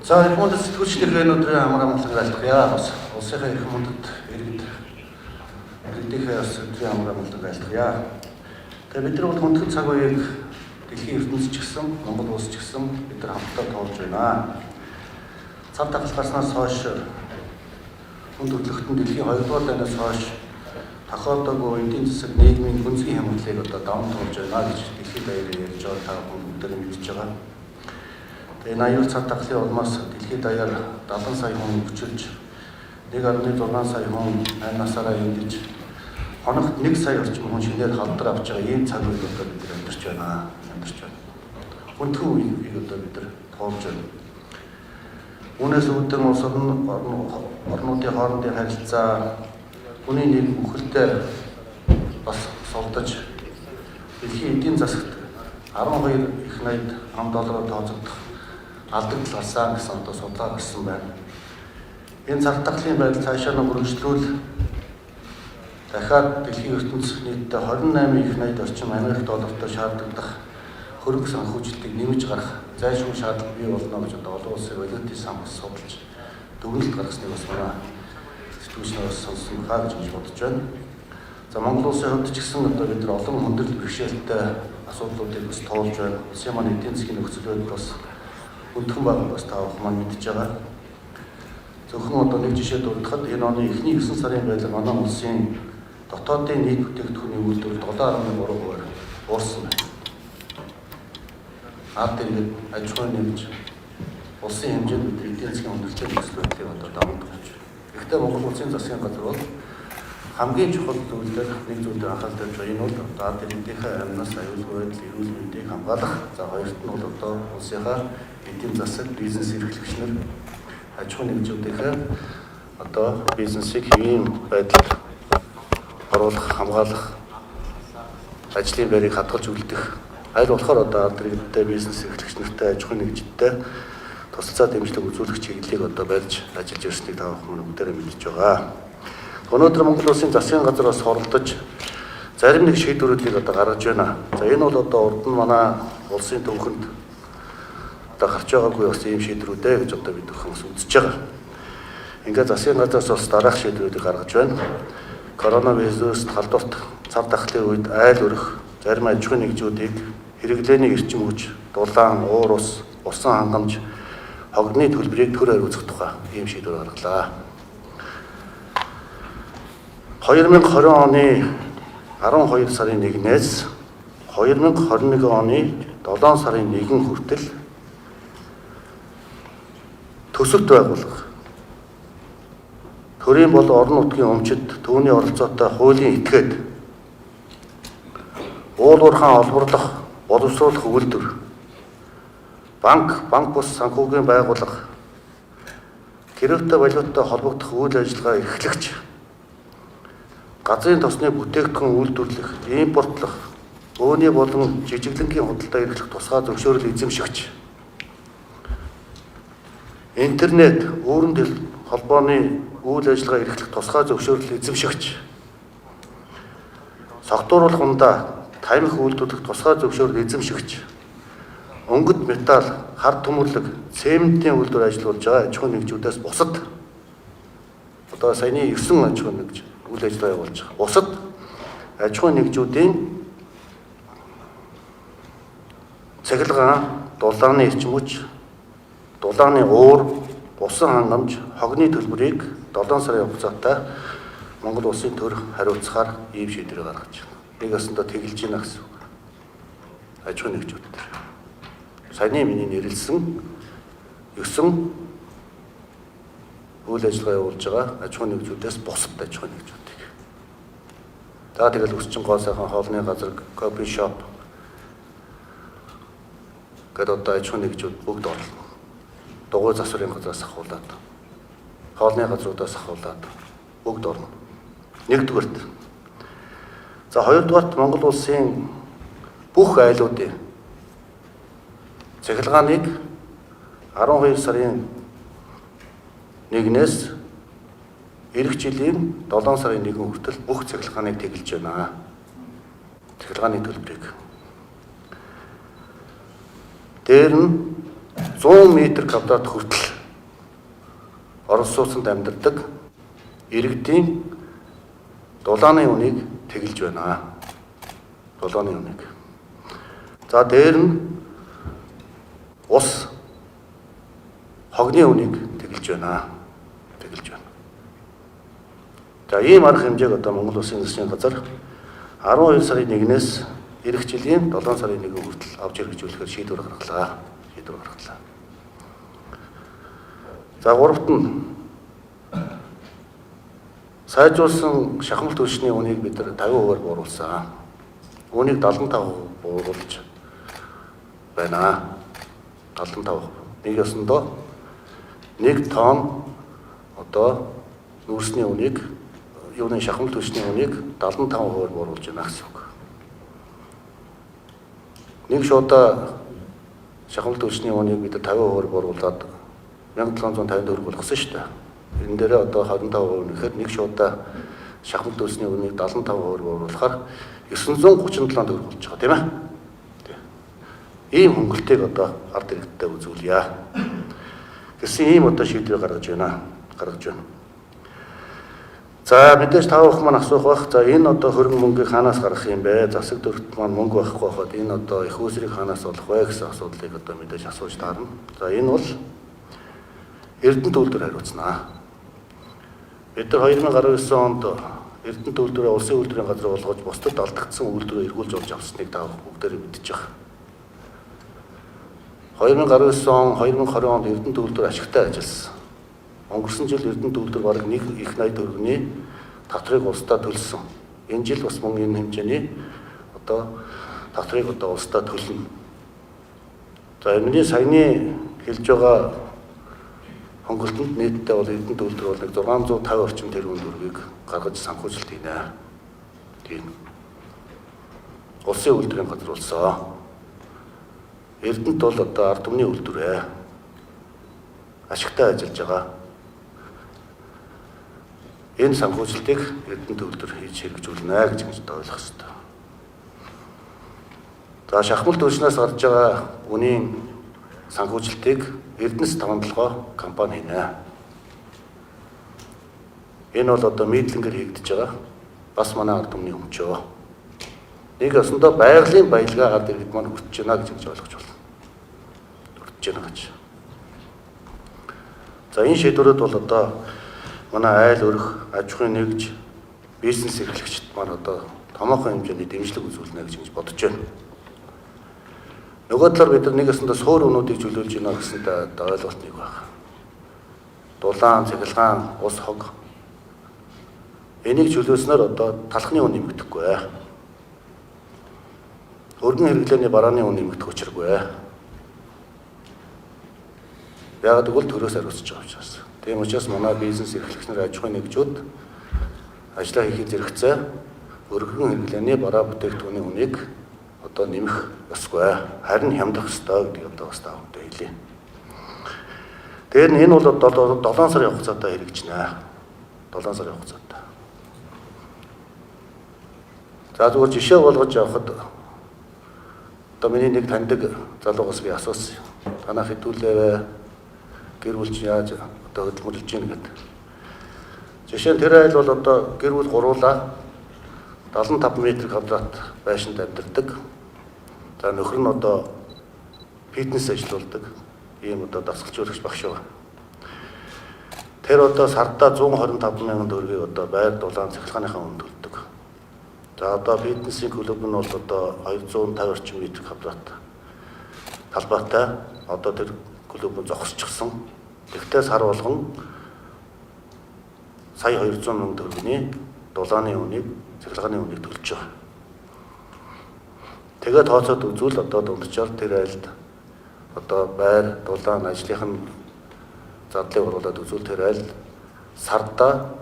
За Японд сэтгүүлчдийн өнөөдрийн амар амгалан айлтгая. Бас улсынхаа их мөндөд иргэд иргэдийнхээ бас өдрийн амар амгалан айлтгая. Тэгээ бид нар бол хүндэтгэл цаг үеийг дэлхийн ертөнцийн ч гэсэн Монгол улс ч гэсэн бид нар хамтдаа тоолж байна. Цав тахалгаснаас хойш хүнд хөдлөлтөнд дэлхийн 2 дугаар дайнаас хойш тохиолдоогүй эдийн засаг нийгмийн гүнзгий хямралыг одоо даван туулж байна гэж дэлхийн даяараа ярьж байгаа та бүхэн мэдж байгаа. Тэгээ 80 цав тахлын улмаас дэлхийд даяар 70 сая хүн өвчилж 1.6 сая хүн 8 насаараа эндэж хоногт 1 сая орчим хүн шинээр халдвар авч байгаа ийм цаг үед одоо бид амьдарч байна. Хүндхэн үеийг одоо бид нар тоолж байна. Үүнээс үүдэн улс орнуудын хоорондын харилцаа хүний нийгэм бүхэлдээ бас солдож дэлхийн эдийн засагт 12 их найд $10 тооцогдох алдагдал гарсан гэсэн одоо судалгаа гарсан байна. Энэ цар тахлын байдал цаашаа нь өргөжлүүл дахиад дэлхийн ертөнцийн нийтдээ 28 их найд орчим $10 шаардлагадах хөрөнгө санхүүжилтийг нэмж гарах зайлшгүй шаардлага бий болно гэж одоо олон улсын валютын сан бас судалж дүгнэлт гаргасныг бас манай сэтгүүлчнээс сонссон хаа гэж бодож байна. За Монгол улсын хувьд ч гэсэн одоо бид нар олон хүндрэл бэрхшээлтэй асуудлуудыг бас тоолж байна. Улсын маань эдийн засгийн нөхцөл байдал бас хүндхэн байгааг бас та бүхэн маань мэдж байгаа. Зөвхөн одоо нэг жишээ дурдахад энэ оны эхний 9 сарын байдлаар манай улсын дотоодын нийт бүтээгдэхүүний үйлдвэр 7.3% уурсан байна. Ард иргэд аж ахуйн нэмж улсын хэмжээнд эдийн засгийн хүндрэлтэй нөхцөл байдлыг одоо даван туулж байна. Гэхдээ Монгол улсын засгийн газар бол хамгийн чухал зүйлээр нэг зүйлээр анхаарал тавьж байгаа. Энэ бол ард иргэдийнхээ амнаас аюулгүй байдал, эрүүл мэндийг хамгаалах. За хоёрт нь бол одоо улсынхаа эдийн засаг, бизнес эрхлэгчнэр аж ахуйн нэгжүүдийнхээ одоо бизнесийг хэвийн байдалд оруулах, хамгаалах, ажлын байрыг хадгалж үлдэх. Аль болохоор одоо ард иргэдтэй, бизнес эрхлэгч нартай, аж ахуйн нэгжтэй тусалцаа дэмжлэг үзүүлэх чиглэлийг одоо барьж ажиллаж ирснийг та бүхэн бүгдээрээ мэдж байгаа. Өнөөдөр Монгол улсын засгийн газар бас оролдож зарим нэг шийдвэрүүдийг одоо гаргаж байна. За энэ бол одоо урд нь манай улсын төвхөнд одоо гарч байгаагүй бас ийм шийдвэрүүдээ гэж одоо бид бүхэн үзэж байгаа. Ингээд засгийн газраас бас дараах шийдвэрүүдийг гаргаж байна. Коронавирус халдварт цав тахлын үед айл өрөх зарим аж ахуйн нэгжүүдийг хэрэглээний эрчим хүч, дулаан, уур ус, усан хангамж, хогдны төлбөрийг төр хариуцах тухай ийм шийдвэр гаргалаа. 2020 оны 12 сарын 1-ээс 2021 оны 7 сарын 1 хүртэл төсөвт байгуулах. Төрийн бол орон нутгийн өмчит төвний оролцоотой хуулийн этгээд уул уурхайн олборлох, боловсруулах үйлдвэр, банк бус санхүүгийн байгууллага, криптовалютатай валютатай холбогдох үйл ажиллагаа эрхлэгч, газрын тосны бүтээгдэхүүн үйлдвэрлэх, импортлох, өөний болон жижиглэнгийн худалдаа эрхлэх тусгай зөвшөөрөл эзэмшигч, интернет, үүрэн холбооны үйл ажиллагаа эрхлэх тусгай зөвшөөрөл эзэмшигч, согтууруулах ундаа, тамхи үйлдвэрлэх тусгай зөвшөөрөл эзэмшигч, өнгөт металл, хар төмөрлөг, цементийн үйлдвэр ажиллуулж байгаа аж ахуйн нэгжүүдээс бусад одоо саяны 9 аж ахуйн нэгж үйл ажиллагаа явуулж байгаа. Бусад аж ахуйн нэгжүүдийн цахилгаан, дулааны эрчим хүч, дулааны уур, усан хангамж, хогны төлбөрийг 7 сарын хугацаатай Монгол улсын төр хариуцахаар ийм шийдвэр гаргаж байна. Нэг өсөндөө тэгэлж байна гэсэн үг. Аж ахуйн нэгжүүд төр. Саяны миний нэрлсэн 9 үйл ажиллагаа явуулж байгаа аж ахуйн нэгжүүдээс бусад аж ахуйн нэгжүүдийг. За тэгэл өсчин гоо сайхан хоолны газар, кофе шоп гэдэг одоо аж ахуйн нэгжүүд бүгд орлоо. Дугуй засварын газраас ахуулаад, хоолны газруудаас ахуулаад бүгд орно. Нэгдүгээрт. За хоёрдугаарт Монгол улсын бүх айлуудын цахилгааныг 12 сарын 1-ээс эх жилийн 7 сарын 1 хүртэл бүх цахилгааныг тэглэж байна. Цахилгааны төлбөрийг. Дээр нь 100 м² хүртэл Орос сууцанд амьдардаг иргэдийн дулааны үнийг тэгэлж байна. Дулааны үнийг. За дээр нь ус хогны үнийг тэгэлж байна. Тэгэлж байна. За ийм арга хэмжээг одоо Монгол Улсын засгийн газар 12 сарын 1-ээс эх жилийн 7 сарын 1 хүртэл авч хэрэгжүүлэхээр шийдвэр гаргалаа. За гуравт нь сайжруулсан шахмал түлшний үнийг бид 50%-аар бууруулсан. Үнийг 75% бууруулж байна. 75%. Нэг ёсондоо 1 тонн одоо нүүрсний үнийг шахмал түлшний үнийг 75%-аар бууруулж байна гэсэн үг. Нэг шуудаа шахмал түлшний үнийг бид 50%-аар бууруулад 1754 болгосон шүү дээ. Энэ дээрээ одоо 25% нэхэд нэг шуудаа шахмал түлшний үнийг 75%-аар бууруулахаар 937 төгрөг болж байгаа тийм ээ. Ийм хөнгөлтийг одоо ард иргэдтэй үзүүлье. Гэсэн ийм одоо шийдвэр гаргаж байна. За мэдээж та бүхэн маань асуух бах. За энэ одоо хөрөнгө мөнгийг хаанаас гаргах юм бэ? Засаг дөрөлт маань мөнгө байхгүй байхад энэ одоо их усрыг хаанаас олох вэ гэсэн асуудлыг одоо мэдээж асууж таарна. За энэ бол Эрдэнэ төлөвлөлтөөр хариуцнаа. Бид нар 2019 онд Эрдэнэ төлөвлөлтөөрөө улсын үйлдвэрийн газар болгож бусдад алдагдсан үйлдвэрээ эргүүлж олж авсныг та бүгдээр мэдж байгаа. 2019 он 2020 онд Эрдэнэ төлөвлөлтөөр ашигтай ажилласан. Өнгөрсөн жил Эрдэнэ төлөвлөлтөөр бараг их 80 төгрөгийн татварыг улсдаа төлсөн. Энэ жил бас мөн энэ хэмжээний одоо татварыг одоо улсдаа төлнө. За миний саяны хэлж байгаа хөнгөлтөнд нийтдээ бол Эрдэнэ төлөвлөлтөөр бол 650 орчим тэрбум төгрөгийг гаргаж санхүүжилт хийнэ. Тийм. Улсын үйлдвэрийн газар болсон. Эрдэнэт бол одоо ард түмний үйлдвэрээ ашигтай ажиллаж байгаа. Энэ санхүүжилтийг Эрдэнэ төлөвлөлтөөр хийж хэрэгжүүлнэ гэж ойлгох хэрэгтэй. За шахмал түлшнээс гарч байгаа үнийн санхүүжилтийг Эрдэнэс 5-7 компани хийнэ. Энэ бол одоо мэдлэнгээр хийгдэж байгаа. Бас манай ард түмний өмчөө. Нэг өсөндөө байгалийн баялгаа ард иргэд маань хүртэж байна гэж ойлгож байна. Хүртэж байна гэж. За энэ шийдвэрүүд бол одоо манай айл өрх, аж ахуйн нэгж, бизнес эрхлэгчид маань одоо томоохон хэмжээний дэмжлэг үзүүлнэ гэж бодож байна. Нөгөө талаар бид нар нэг өсөндөө суур өнүүдийг чөлөөлж байна гэсэнтэй ойлголт нэг байна. Дулаан, цахилгаан, ус хог. Энийг чөлөөснөөр одоо талхны үн нэмэгдэхгүй. Өргөн хэрэглээний барааны үн нэмэгдэх учиргүй. Яг тэгвэл төрөөс хариуцж байгаа учраас. Тийм учраас манай бизнес эрхлэгч нар аж ахуйн нэгжүүд ажлаа хийхэд зэрэгцээ өргөн хэрэглээний бараа бүтээгдэхүүний үнийг одоо нэмэх ёсгүй. Харин хямдах ёстой гэдгийг одоо бас та бүхэнд хэлье. Тэгэхээр энэ бол 7 сарын хугацаатай хэрэгжинэ. 7 сарын хугацаатай. За зүгээр жишээ болгож явахад одоо миний нэг таньдаг залуугаас би асуусан. Танах хэдүүлээ гэр бүл чинь яаж одоо хөдөлмөрлөж гин гэдэг. Жишээ нь тэр айл бол одоо гэр бүл гуруулаа 75 м2 байшинд амьдардаг. За нөхөр нь одоо фитнес ажиллаулдаг. Ийм одоо дасгалжуулагч багш байгаа. Тэр одоо сардаа 125 мянган төгрөгийг одоо байр дулаан цахилгааныхаа үнд төлдөг. За одоо фитнесийн клуб нь бол одоо 250 орчим метр квадрат талбайтай. Одоо тэр клуб нь зогсчихсон. Тэгтээ сар болгон сая 200 мянган төгрөгийн дулааны үнийг, цахилгааны үнийг төлж байгаа. Тэгээд тооцоод үзвэл одоо дунджаар тэр айлд одоо байр, дулаан, ажлынх нь зардлыг оруулаад үзвэл тэр айл сарда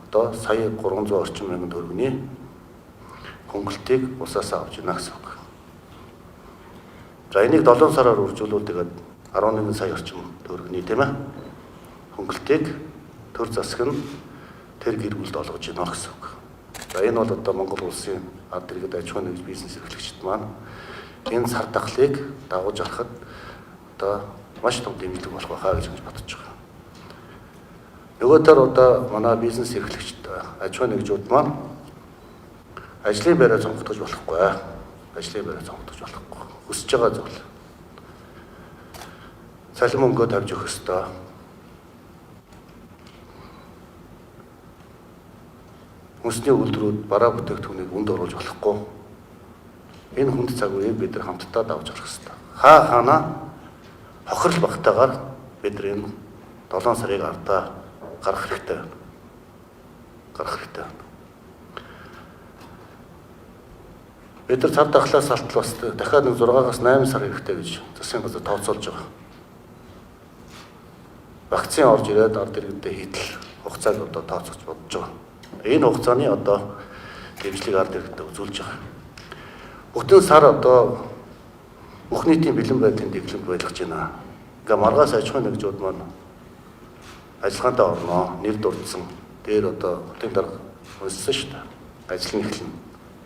одоо сая 300 орчим мянган төгрөгийн хөнгөлтийг усаасаа авч яана гэсэн үг. За энийг 7 сараар үржүүлвэл тэгээд 11 сая орчим төгрөгийн тийм ээ. Хөнгөлтийг төр засаг нь тэр гэр бүлд олгож яана гэсэн үг. За энэ бол одоо Монгол улсын ард иргэд аж ахуйн нэгж бизнес эрхлэгчид маань энэ сар дахлыг дагуулж харахад одоо маш том дэмжлэг болох байхаа гэж бодож байгаа. Нөгөө төр одоо манай бизнес эрхлэгчид аж ахуйн нэгжүүд маань ажлын байраа сонгогдож болохгүй. Ажлын байраа сонгогдож болохгүй. Хүсэж байгаа зүйл. Цалин мөнгөө тавьж өгөх ёстой. Хүнсний үйлдвэрүүд бараа бүтээгдэхүүнийг үнд оруулж болохгүй. Энэ хүнд цаг үеийг бид нар хамтдаа давж гарах ёстой. Хаана хохирол багтаагаар бид нар энэ 7 сарыг ардаа гарах хэрэгтэй байна. Гарах хэрэгтэй байна. Бид нар цав дахлаас алтал бас дахиад 6-аас 8 сар хэрэгтэй гэж засгийн газар тооцоолж байгаа. Вакцин орж ирээд ард иргэдэд хийдэл хугацааг одоо тооцож бодож байгаа. Энэ хугацааны одоо дэмжлэг ард иргэдэд үзүүлж байгаа. Бүтэн сар одоо бүх нийтийн бэлэн байдлын дэглэмж байлгаж байна. Ингээ маргааш аж ахуйн нэгжүүд маань ажиллагаандаа орноо, нэр дурдсан. Дээр одоо хотын дарга унссан шүү дээ. Ажил нь эхэлнэ.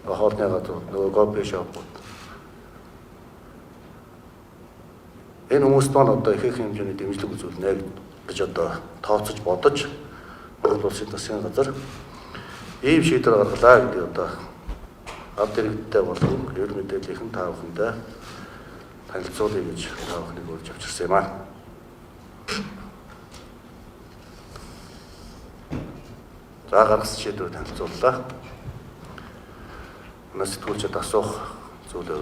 Хоолны газар нөгөө кофе шопууд. Энэ хүмүүст маань одоо их хэмжээний дэмжлэг үзүүлнэ гэж одоо тооцож бодож Монгол Улсын засгийн газар ийм шийдвэр гаргалаа гэдэг одоо ард иргэдтэй болон ер мэдээллийнхэн та бүхэндээ танилцуулъя гэж та бүхнийг урьж авчирсан юм аа. За гаргасан шийдвэр танилцууллаа. Нас сэтгүүлчид асуух зүйлээ